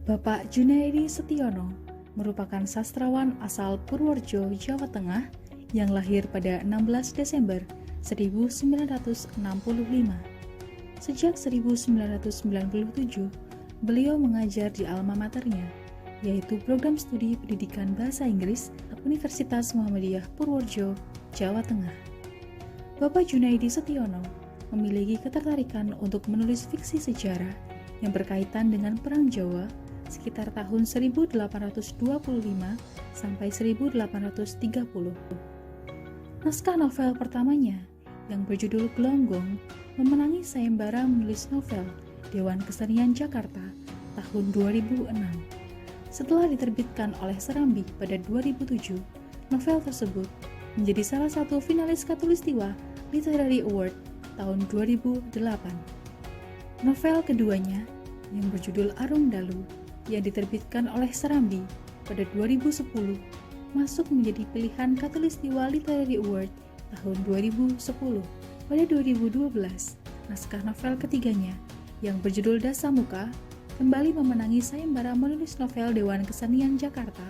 Bapak Junaidi Setiono merupakan sastrawan asal Purworejo, Jawa Tengah yang lahir pada 16 Desember 1965. Sejak 1997, beliau mengajar di alma maternya, yaitu Program Studi Pendidikan Bahasa Inggris Universitas Muhammadiyah Purworejo, Jawa Tengah. Bapak Junaidi Setiono memiliki ketertarikan untuk menulis fiksi sejarah yang berkaitan dengan Perang Jawa sekitar tahun 1825 sampai 1830. Naskah novel pertamanya yang berjudul Gelonggong memenangi sayembara menulis novel Dewan Kesenian Jakarta tahun 2006. Setelah diterbitkan oleh Serambi pada 2007, novel tersebut menjadi salah satu finalis Khatulistiwa Literary Award tahun 2008. Novel keduanya yang berjudul Arung Dalu yang diterbitkan oleh Serambi pada 2010 masuk menjadi pilihan Khatulistiwa Literary Award tahun 2010. Pada 2012, naskah novel ketiganya yang berjudul Dasamuka kembali memenangi sayembara menulis novel Dewan Kesenian Jakarta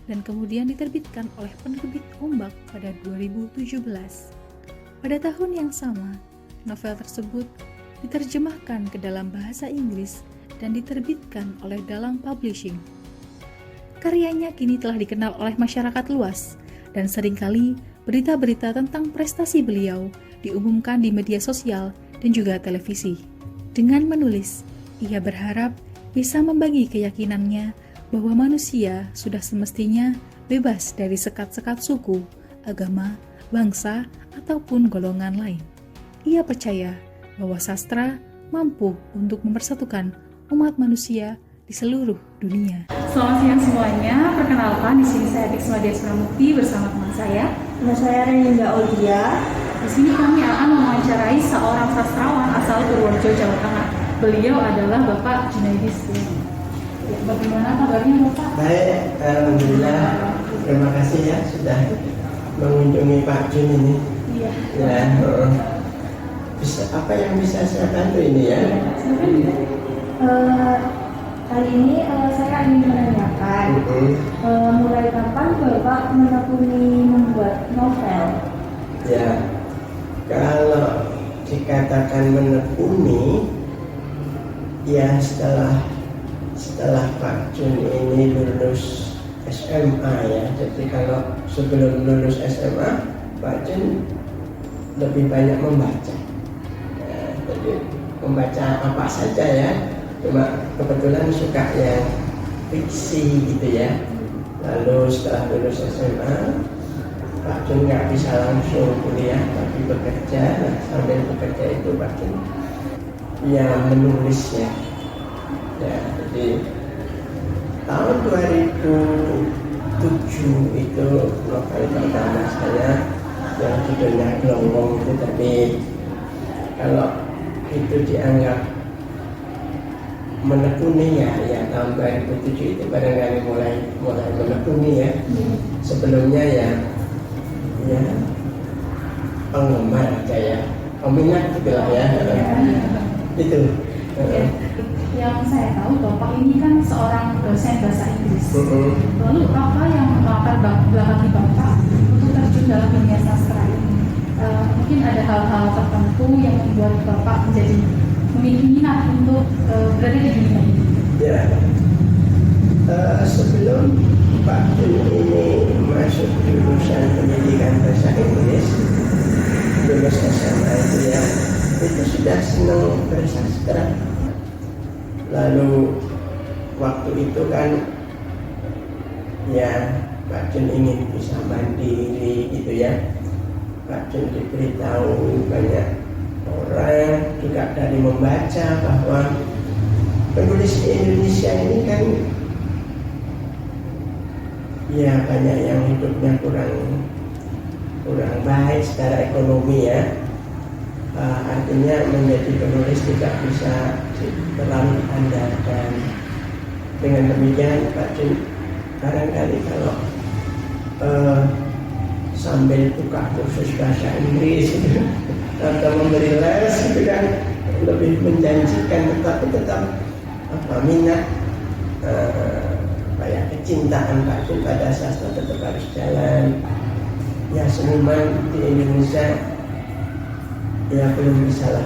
dan kemudian diterbitkan oleh penerbit Ombak pada 2017. Pada tahun yang sama, novel tersebut diterjemahkan ke dalam bahasa Inggris dan diterbitkan oleh Dalang Publishing. Karyanya kini telah dikenal oleh masyarakat luas dan seringkali berita-berita tentang prestasi beliau diumumkan di media sosial dan juga televisi. Dengan menulis, ia berharap bisa membagi keyakinannya bahwa manusia sudah semestinya bebas dari sekat-sekat suku, agama, bangsa, ataupun golongan lain. Ia percaya bahwa sastra mampu untuk mempersatukan umat manusia di seluruh dunia. Selamat siang semuanya, perkenalkan di sini saya Tiksma Dias Pramukti bersama teman saya. Nama saya Reninda Aulia. Di sini kami akan mewawancarai seorang sastrawan asal Purworejo, Jawa Tengah. Beliau adalah Bapak Junaidi Setiono. Ya, bagaimana kabarnya Bapak? Baik, alhamdulillah. Terima kasih ya sudah mengunjungi Pak Jun ini. Iya. Ya, bisa apa yang bisa saya bantu ini ya? Kali ini saya ingin menanyakan mulai kapan Bapak menekuni membuat novel? Ya, kalau dikatakan menekuni, ya setelah Pak Jun ini lulus SMA ya. Jadi kalau sebelum lulus SMA, Pak Jun lebih banyak membaca. Ya, jadi membaca apa saja ya. Cuma kebetulan suka yang fiksi gitu ya. Lalu setelah lulus SMA, Pak Jun nggak bisa langsung kuliah tapi bekerja. Nah, sambil bekerja itu Pak Jun ya menulis ya. Jadi tahun 2007 itu novel pertama saya yang judulnya Gelonggong itu terbit. Kalau itu dianggap menekuni ya tahun 2007 itu barangkali mulai menekuni ya. Sebelumnya ya penggemar aja ya, peminat gitu lah ya. Itu Yang saya tahu Bapak ini kan seorang dosen bahasa Inggris. Lalu apa yang melatar belakangi Bapak untuk terjun dalam dunia sastra ini? Mungkin ada hal-hal tertentu yang membuat Bapak menjadi memiliki minat untuk berada di dunia ini. ya, sebelum Pak Jun ini masuk jurusan pendidikan bahasa Inggris, lulus SMA itu ya, itu sudah senang bersastra. Lalu waktu itu kan ya Pak Jun ingin bisa mandiri gitu ya. Pak Jun diberitahu banyak orang juga dari membaca bahwa penulis di Indonesia ini kan ya banyak yang hidupnya kurang baik secara ekonomi ya. Artinya menjadi penulis tidak bisa terlalu andalkan. Dengan demikian Pak Jun barangkali kalau sambil buka kursus bahasa Inggris atau memberi les itu kan lebih menjanjikan, tetapi tetap minat kayak kecintaan Pak Jun pada sastra tetap harus jalan. Ya seniman di Indonesia ya belum bisa lah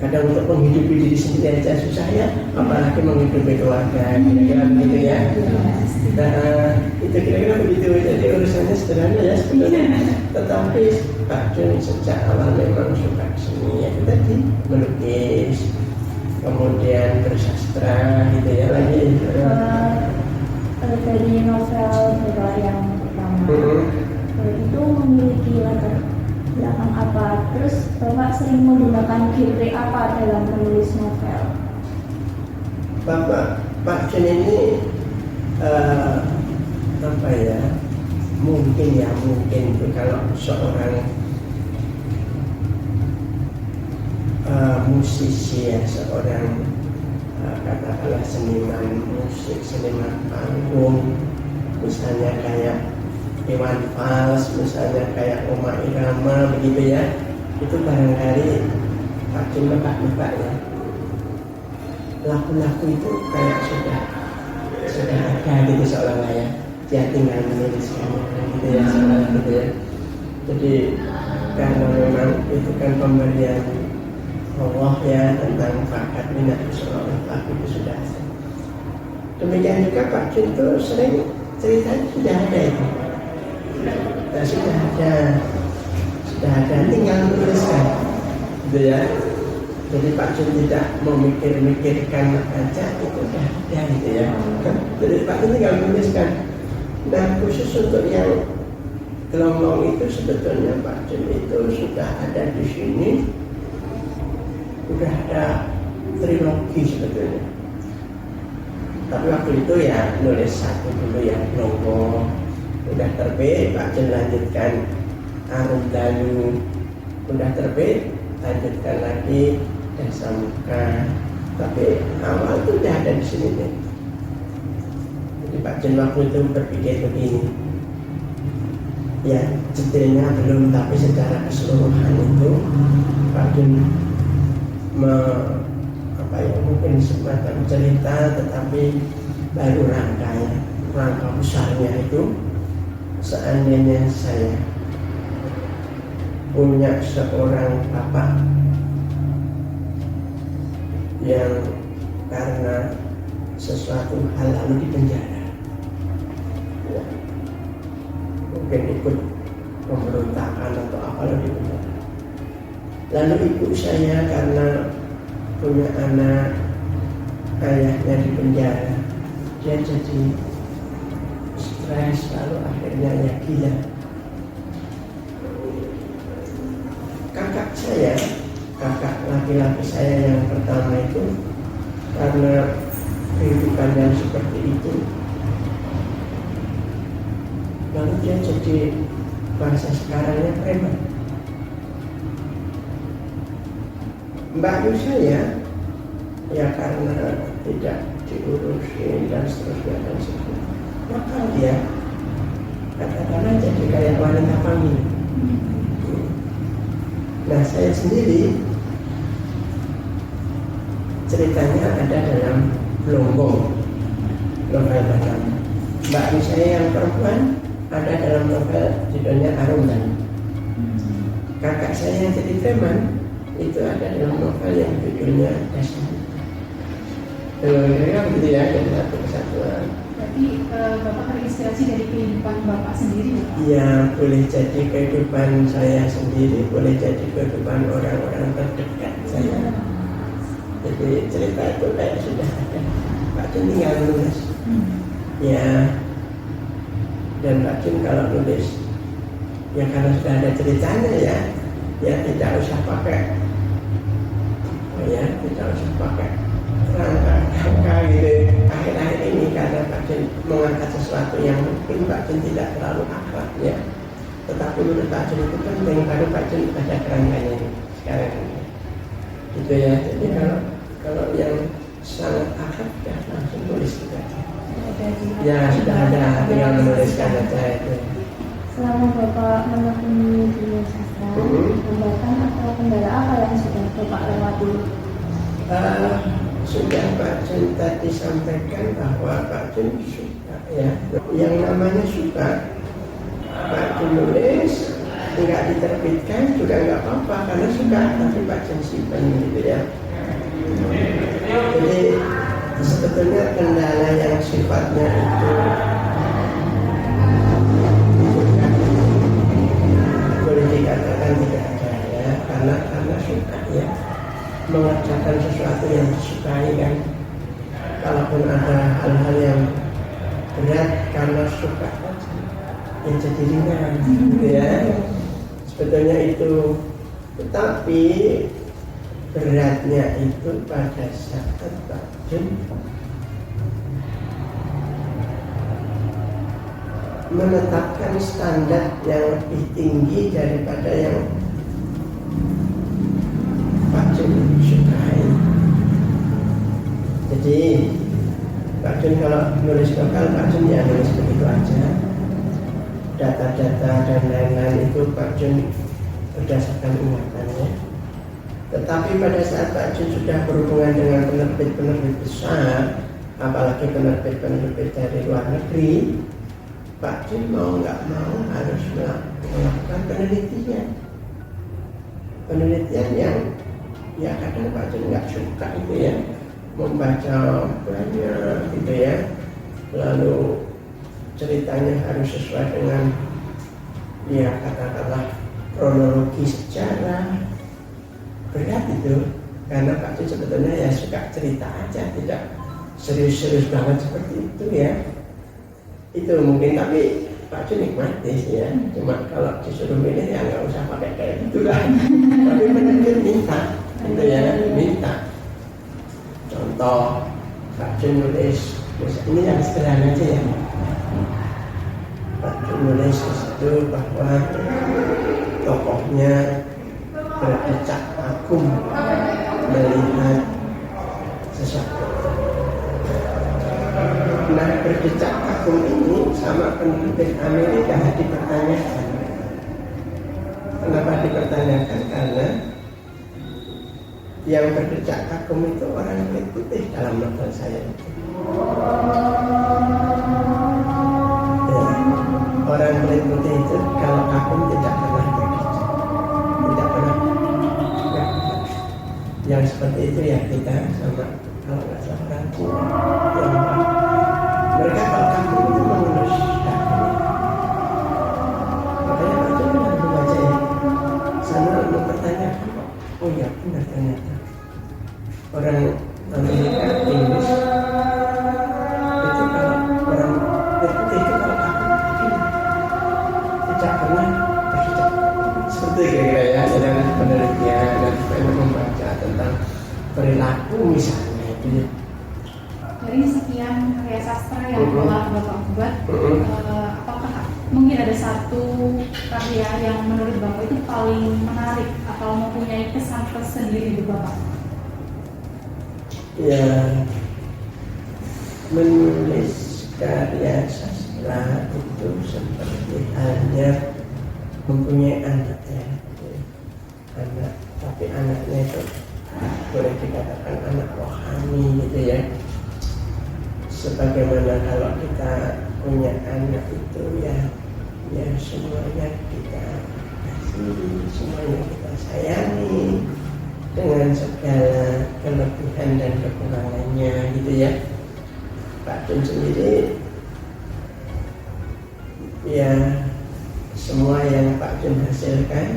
kadang untuk menghidupi diri sendiri aja susah ya, apalagi menghidupi keluarga, kira-kira begitu ya. Nah, itu kira-kira begitu. Jadi urusannya sederhana ya sebenarnya. Tetapi Pak Jun sejak awal memang suka seni, ya tadi melukis, kemudian bersastra gitu ya lagi. Dari novel Bapak yang pertama itu memiliki latar belakang apa? Terus Bapak sering menggunakan genre apa dalam menulis novel? Pak Jun ini apa ya? Mungkin itu kalau seorang musisi ya, seorang katakanlah seniman musik, seniman panggung, misalnya kayak Iwan Fals, misalnya kayak Rhoma Irama begitu ya, itu barangkali Pak Jun lebak ya. Laku-laku itu kayak sudah ada gitu seolah-olah ya, dia tinggal menuliskannya gitu ya, seolah gitu ya. Jadi karena memang itu kan pemberian Allah ya tentang bakat minat seorang pelaku itu sudah ada. Demikian juga Pak Jun itu sering cerita sudah ada itu. Nah, sudah ada, tinggal menuliskan, gitu ya. Jadi Pak Jun tidak memikir-mikirkan aja, itu sudah ada, gitu ya. Jadi Pak Jun tinggal menuliskan. Dan khusus untuk yang Gelonggong itu sebetulnya Pak Jun itu sudah ada di sini, sudah ada trilogi sebetulnya. Tapi waktu itu ya nulis satu dulu ya, Gelonggong. Udah terbit, Pak Jun lanjutkan Arum Dalu. Udah terbit, lanjutkan lagi Dasa Muka. Tapi awal itu udah ada di sini nih. Jadi Pak Jun waktu itu berpikir begini. Ya, detailnya belum, tapi secara keseluruhan itu Pak Jun mungkin semacam cerita, tetapi baru rangka besarnya itu. Seandainya saya punya seorang bapak yang karena sesuatu hal lalu dipenjara, ya, mungkin ikut pemberontakan atau apa lalu dipenjara. Lalu ibu saya karena punya anak, ayahnya dipenjara, dia jadi stres, lalu akhirnya ya gila. Kakak laki-laki saya yang pertama itu karena kehidupan yang seperti itu, lalu dia jadi bahasa sekarangnya preman. Mbaknya saya ya karena tidak diurusin dan seterusnya dan seterusnya, maka dia katakanlah jadi kayak wanita panggung. Nah, saya sendiri ceritanya ada dalam Gelonggong, novel pertama. Mbak saya yang perempuan ada dalam novel judulnya Arum Dalu. Kakak saya yang jadi preman itu ada dalam novel yang judulnya Dasa Muka. Kira-kira begitu ya, dari satu kesatuan. Berarti Bapak terinspirasi dari kehidupan Bapak sendiri? Ya, boleh jadi kehidupan saya sendiri, boleh jadi kehidupan orang-orang terdekat saya. Jadi cerita itu kayak sudah ada, Pak Jun tinggal nulis. Ya, dan Pak Jun kalau nulis, ya karena sudah ada ceritanya ya tidak usah pakai, tidak usah pakai rangka gitu. Akhir-akhir ini karena Pak Jun mengangkat sesuatu yang mungkin Pak Jun tidak terlalu akrab ya, tetapi menurut Pak Jun itu penting, baru Pak Jun ada kerangkanya sekarang ini. Gitu ya. Jadi kalau yang sangat akrab ya langsung tulis gitu aja. Ya sudah ada, tinggal menuliskan aja itu. Selama Bapak menekuni dunia sastra, hambatan atau kendala apa yang sudah Bapak lewati? sudah Pak Jun tadi sampaikan bahwa Pak Jun suka ya. Yang namanya suka, Pak Jun nulis nggak diterbitkan juga nggak apa-apa karena suka, tapi Pak Jun simpan gitu ya. Jadi sebetulnya kendala yang sifatnya itu boleh dikatakan tidak ada ya, karena suka ya, mengerjakan sesuatu yang disukai kan. Kalaupun ada hal-hal yang berat karena suka yang jadi ringan gitu ya, sebetulnya itu. Tetapi beratnya itu pada saat Pak Jun menetapkan standar yang lebih tinggi daripada yang Pak Jun sukai. Jadi Pak Jun kalau nulis novel, Pak Jun ya nulis begitu aja. Data-data dan lain-lain itu Pak Jun berdasarkan ingatannya. Tetapi pada saat Pak Jun sudah berhubungan dengan penerbit-penerbit besar, apalagi penerbit-penerbit dari luar negeri, Pak Jun mau nggak mau harus melakukan penelitian. Penelitian yang ya kadang Pak Jun nggak suka itu ya, membaca banyak gitu ya, lalu ceritanya harus sesuai dengan ya katakanlah kronologi sejarah. Berat itu, karena Pak Jun sebetulnya ya suka cerita aja, tidak serius-serius banget seperti itu ya. Itu mungkin, tapi Pak Jun nikmati sih ya. Cuma kalau disuruh milih ya nggak usah pakai kayak gitu lah. Tapi benar-benar minta, gitu ya, minta. Contoh Pak Jun nulis, ini yang sederhana aja ya. Pak Jun nulis itu bahwa tokohnya berdecak kagum melihat sesuatu. Nah, berdecak kagum ini sama penerbit Amerika dipertanyakan. Kenapa dipertanyakan? Karena yang berdecak kagum itu orang kulit putih dalam novel saya itu. Ya, orang kulit putih itu kalau kagum tidak pernah berdecak, tidak pernah. Yang seperti itu ya kita sama, kalau nggak salah orang Cina yang mereka kalau kagum itu mengurus kagum. Makanya Pak Jun harus membaca ya, sama mempertanyakan, oh ya benar ternyata orang Amerika Inggris itu kalau orang putih itu kalau kagum tidak pernah berdecak. Seperti kira-kira ya, dan penelitian dan pengen membaca tentang perilaku misalnya itu. Dari sekian karya sastra yang telah Bapak buat, apakah mungkin ada satu karya yang menurut Bapak itu paling menarik atau mempunyai kesan tersendiri di Bapak? Ya, menulis karya sastra itu seperti halnya mempunyai anak ya, anak, tapi anaknya itu boleh dikatakan anak rohani gitu ya. Sebagaimana kalau kita punya anak itu ya semuanya kita kasih, semuanya kita sayangi dengan segala kelebihan dan kekurangannya gitu ya. Pak Jun sendiri ya semua yang Pak Jun hasilkan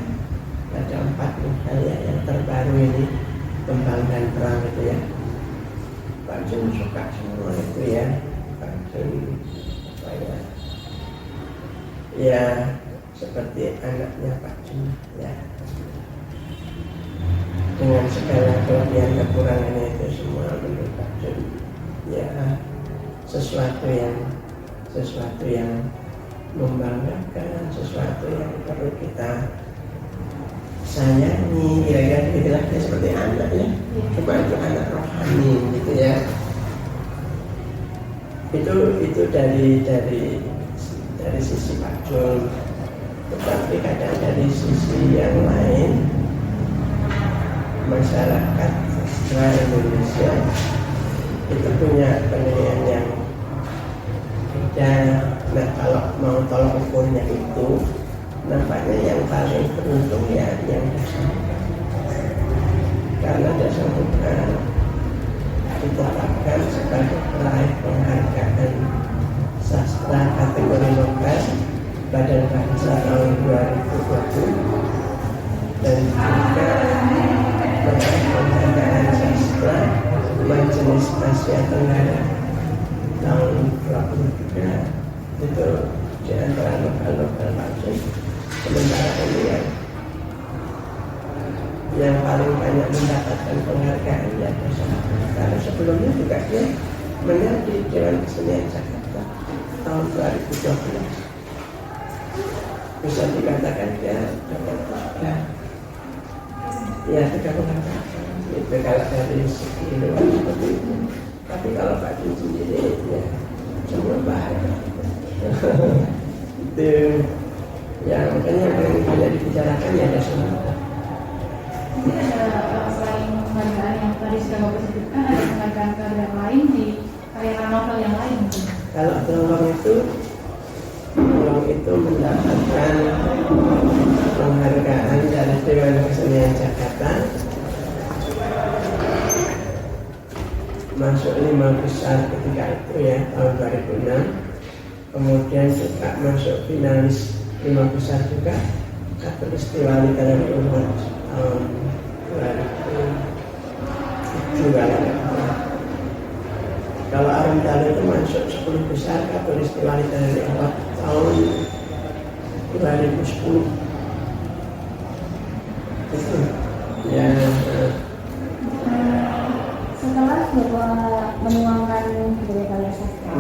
ada 4 hal ya, yang terbaru ini Kembang dan Perang itu ya. Pak Jun suka semua itu ya. Pak Jun apa ya seperti anaknya Pak Jun ya, dengan segala kelebihan kekurangannya itu semua menurut Pak Jun ya sesuatu yang membanggakan, sesuatu yang perlu kita sayangi, kira-kira begitulah ya, seperti anak ya. Cuma itu anak rohani gitu ya. Itu dari sisi Pak Jun. Tetapi kadang dari sisi yang lain, masyarakat sastra Indonesia itu punya penilaian yang beda. Nah, kalau mau tolak ukurnya itu nampaknya yang paling beruntung ya yang Dasamuka, karena Dasamuka ditetapkan sebagai peraih penghargaan sastra kategori novel Badan Bahasa tahun 2020 dan juga peraih penghargaan sastra Majelis Asia Tenggara tahun 2023. Itu di antara novel-novel bagus. Sementara ini yang paling banyak mendapatkan penghargaan ya Dasamuka, karena sebelumnya juga dia menang di Dewan Kesenian Jakarta tahun 2012. Bisa dikatakan dia dapat ya 3 penghargaan itu kalau dari segi luar seperti itu. Tapi kalau Pak Jun sendiri ya semua baik. Itu ya makanya yang paling banyak dibicarakan ya Dasamuka. Mungkin ada selain penghargaan yang tadi sudah Bapak sebutkan, ada penghargaan lain di karya novel yang lain mungkin. Kalau Blonggong itu mendapatkan penghargaan dari Dewan Kesenian Jakarta, masuk 5 besar ketika itu ya tahun 2006. Kemudian juga masuk finalis 5 besar juga Khatulistiwa Literary Award tahun 2007. Kalau Arumtalo itu masuk 10 besar Khatulistiwa Literary Award tahun 2010. Itu ya. Setelah Bapak menuangkan berbagai karya sastra,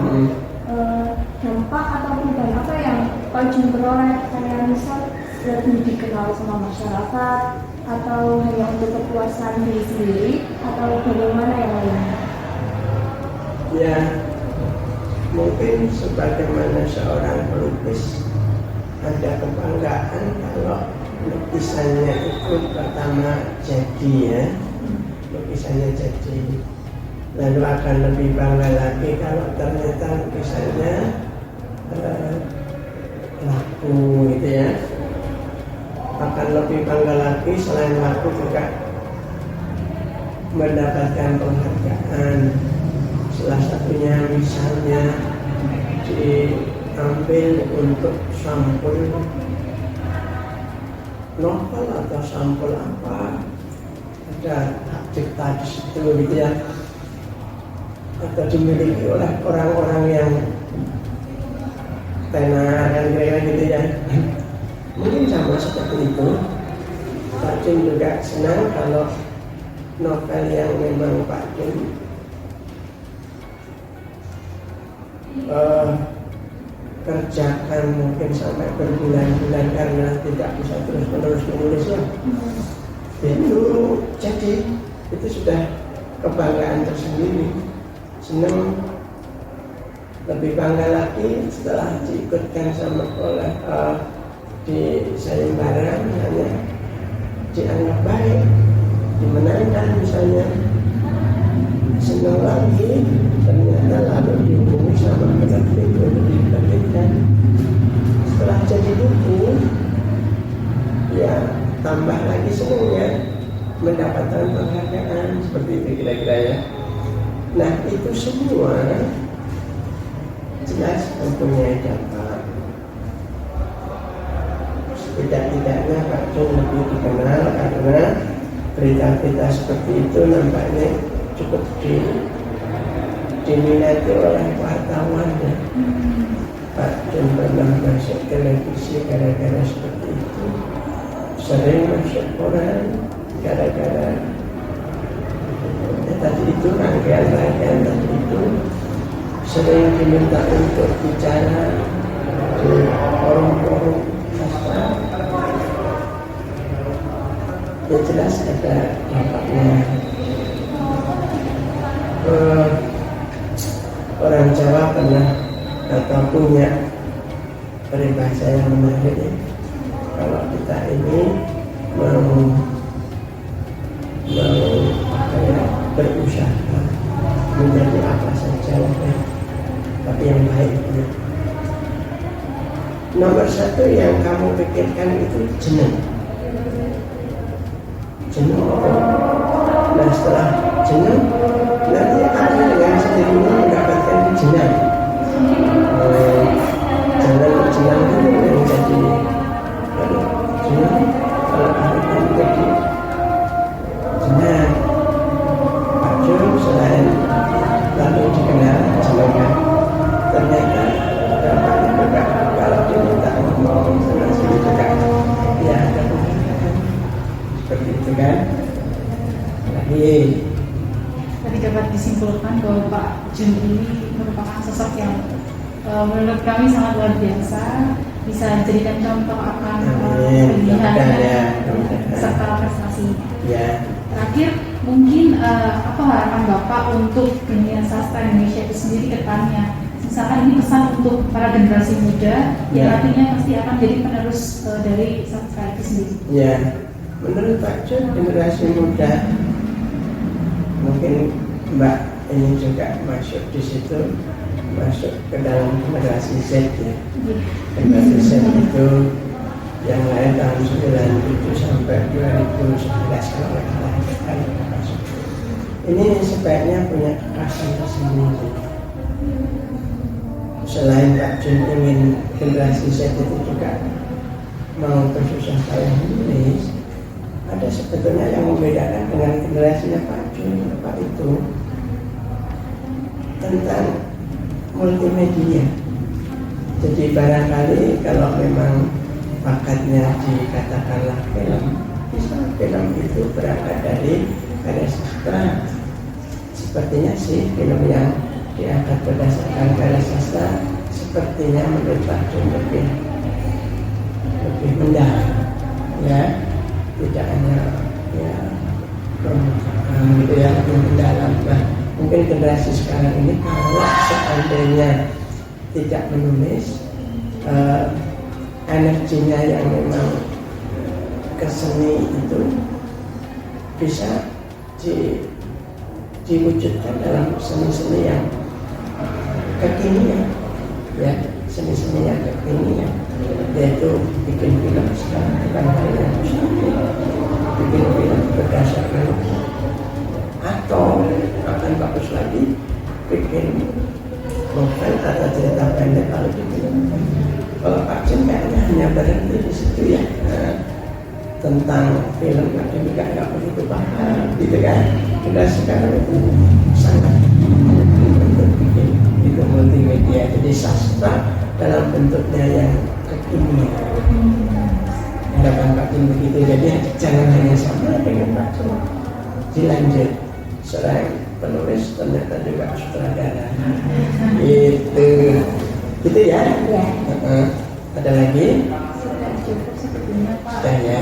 dampak atau perubahan apa yang Pak Jun peroleh, kayak misal lebih dikenal sama masyarakat, atau hanya untuk kepuasan diri sendiri, atau bagaimana yang lainnya? Ya, mungkin sebagaimana seorang pelukis ada kebanggaan kalau lukisannya itu pertama jadi ya, lukisannya jadi. Lalu akan lebih bangga lagi kalau ternyata lukisannya laku gitu ya. Akan lebih bangga lagi selain laku juga mendapatkan penghargaan. Salah satunya misalnya diambil untuk sampul novel atau sampul apa, ada hak cipta di situ gitu ya, atau dimiliki oleh orang-orang yang tenar dan kira-kira gitu ya. Mungkin sama seperti itu. Pak Jun juga senang kalau novel yang memang Pak Jun kerjakan mungkin sampai berbulan-bulan karena tidak bisa terus-menerus menulis ya. Itu jadi itu sudah kebanggaan tersendiri. Senang, lebih bangga lagi setelah diikutkan sama oleh di sayembara misalnya, dianggap baik, dimenangkan misalnya. Senang lagi ternyata lalu dihubungi sama penerbit untuk diterbitkan. Setelah jadi buku ya tambah lagi senangnya mendapatkan penghargaan seperti itu kira-kira ya. Nah itu semua jelas mempunyai dampak. Tidak-tidaknya Pak Jun lebih dikenal karena berita-berita seperti itu nampaknya cukup diminati oleh wartawan ya. Pak Jun pernah masuk televisi gara-gara seperti itu, sering masuk koran gara-gara tadi itu rangkaian-rangkaian tadi itu, sering diminta untuk bicara di forum-forum sastra. Ya jelas ada dampaknya. Orang Jawa pernah atau punya peribahasa yang menarik ya. Kalau kita ini mau apa ya, berusaha menjadi apa saja ya, tapi yang baik ya. Nomor satu yang kamu pikirkan itu jeneng. Jeneng apa? Nah setelah jeneng, nanti akan dengan sendirinya mendapatkan jeneng. Jeneng itu yang jadi jeneng. Kalau akhirnya menjadi jeneng, Pak Jun selain lalu dikenal jenengnya, ternyata dampaknya juga kalau diminta ngomong sama sini juga ya ada seperti itu kan. Tadi dapat disimpulkan bahwa Pak Jun ini merupakan sosok yang menurut kami sangat luar biasa, bisa dijadikan contoh akan pilihan serta prestasi. Ya. Terakhir, mungkin apa harapan Bapak untuk dunia sastra Indonesia itu sendiri ke depannya? Misalkan ini pesan untuk para generasi muda yang nantinya pasti akan jadi penerus dari sastra itu sendiri. Ya, menurut Pak Jun, generasi muda mungkin Mbak ini juga masuk di situ, masuk ke dalam generasi Z ya. Generasi Z itu yang lain tahun 97 sampai 2011 kalau nggak salah kan masuk. Ini sebaiknya punya kekasih tersendiri. Selain Pak Jun ingin generasi Z itu juga mau bersusah payah menulis, ada sebetulnya yang membedakan dengan generasinya Pak Jun apa itu tentang multimedia. Jadi barangkali kalau memang bakatnya dikatakanlah film, bisa film itu berangkat dari karya sastra. Sepertinya sih film yang diangkat berdasarkan karya sastra sepertinya menurut Pak Jun lebih mendalam ya, tidak hanya ya gitu ya, lebih mendalam. Nah, mungkin generasi sekarang ini kalau seandainya tidak menulis, energinya yang memang ke seni itu bisa diwujudkan dalam seni-seni yang kekinian ya, seni-seni yang kekinian, yaitu bikin film sekarang bukan hal yang mustahil, bikin film berdasarkan atau akan bagus lagi bikin novel atau cerita pendek kalau bikin. Kalau Pak Jun kayaknya hanya berhenti di situ ya, tentang film tapi juga nggak begitu paham gitu kan. Sudah sekarang itu sangat untuk bikin itu multimedia, jadi sastra dalam bentuknya yang kekinian. Harapan Pak Jun begitu, jadi jangan hanya sama dengan Pak Jun, dilanjut selain penulis ternyata juga sutradara. Gitu ya. Ada lagi? Sudah cukup sepertinya Pak. Sudah ya.